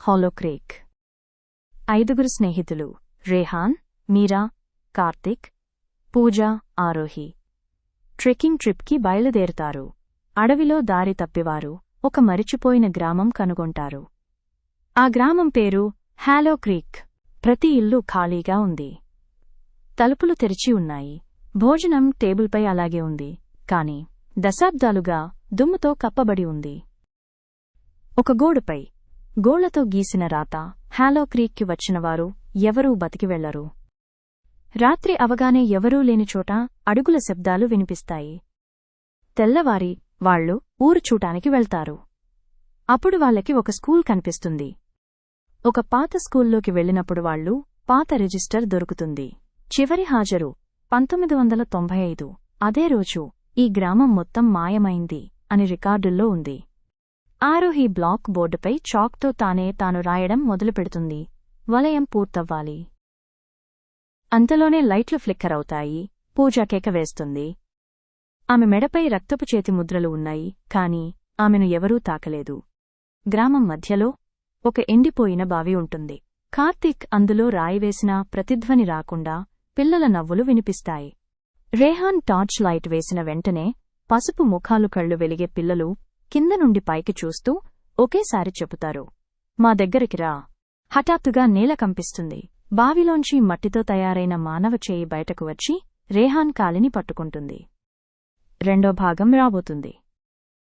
Hollow creek. 5 స్నేహితులు రేహాన్, మీరా, కార్తిక్, పూజ, Aarohi trekking ట్రిప్కి బయలుదేరుతారు. అడవిలో దారి తప్పివారు ఒక మరిచిపోయిన గ్రామం కనుగొంటారు. ఆ గ్రామం పేరు హాలో క్రీక్. ప్రతి ఇల్లు ఖాళీగా ఉంది. తలుపులు తెరిచి ఉన్నాయి. భోజనం టేబుల్పై అలాగే ఉంది, కాని దశాబ్దాలుగా దుమ్ముతో కప్పబడి ఉంది. ఒక గోడపై గోళ్లతో గీసిన రాత, హాలో క్రీక్కి వచ్చినవారు ఎవరూ బతికి వెళ్లరు. రాత్రి అవగానే ఎవరూ లేని చోట అడుగుల శబ్దాలు వినిపిస్తాయి. తెల్లవారి వాళ్లు ఊరు చూటానికి వెళ్తారు. అప్పుడు వాళ్ళకి ఒక స్కూల్ కనిపిస్తుంది. ఒక పాత స్కూల్లోకి వెళ్లినప్పుడు వాళ్లు పాత రిజిస్టర్ దొరుకుతుంది. చివరి హాజరు 1995. అదే రోజు ఈ గ్రామం మొత్తం మాయమైంది అని రికార్డుల్లో ఉంది. ఆరోహి బ్లాక్ బోర్డుపై చాక్తో తాను రాయడం మొదలుపెడుతుంది. వలయం పూర్తవ్వాలి. అంతలోనే లైట్లు ఫ్లిక్కర్ అవుతాయి. పూజ కేక వేస్తుంది. ఆమె మెడపై రక్తపు చేతి ముద్రలు ఉన్నాయి, కాని ఆమెను ఎవరూ తాకలేదు. గ్రామం మధ్యలో ఒక ఎండిపోయిన బావి ఉంటుంది. కార్తీక్ అందులో రాయివేసినా ప్రతిధ్వని రాకుండా పిల్లల నవ్వులు వినిపిస్తాయి. రేహాన్ టార్చ్ లైట్ వేసిన వెంటనే పసుపు ముఖాలు కళ్ళు వెలిగే పిల్లలు కింద నుండి పైకి చూస్తూ ఒకేసారి చెబుతారు, మా దగ్గరికి రా. హఠాత్తుగా నేల కంపిస్తుంది. బావిలోంచి మట్టితో తయారైన మానవ చేయి బయటకు వచ్చి రేహాన్ కాలిని పట్టుకుంటుంది. 2వ భాగం రాబోతుంది.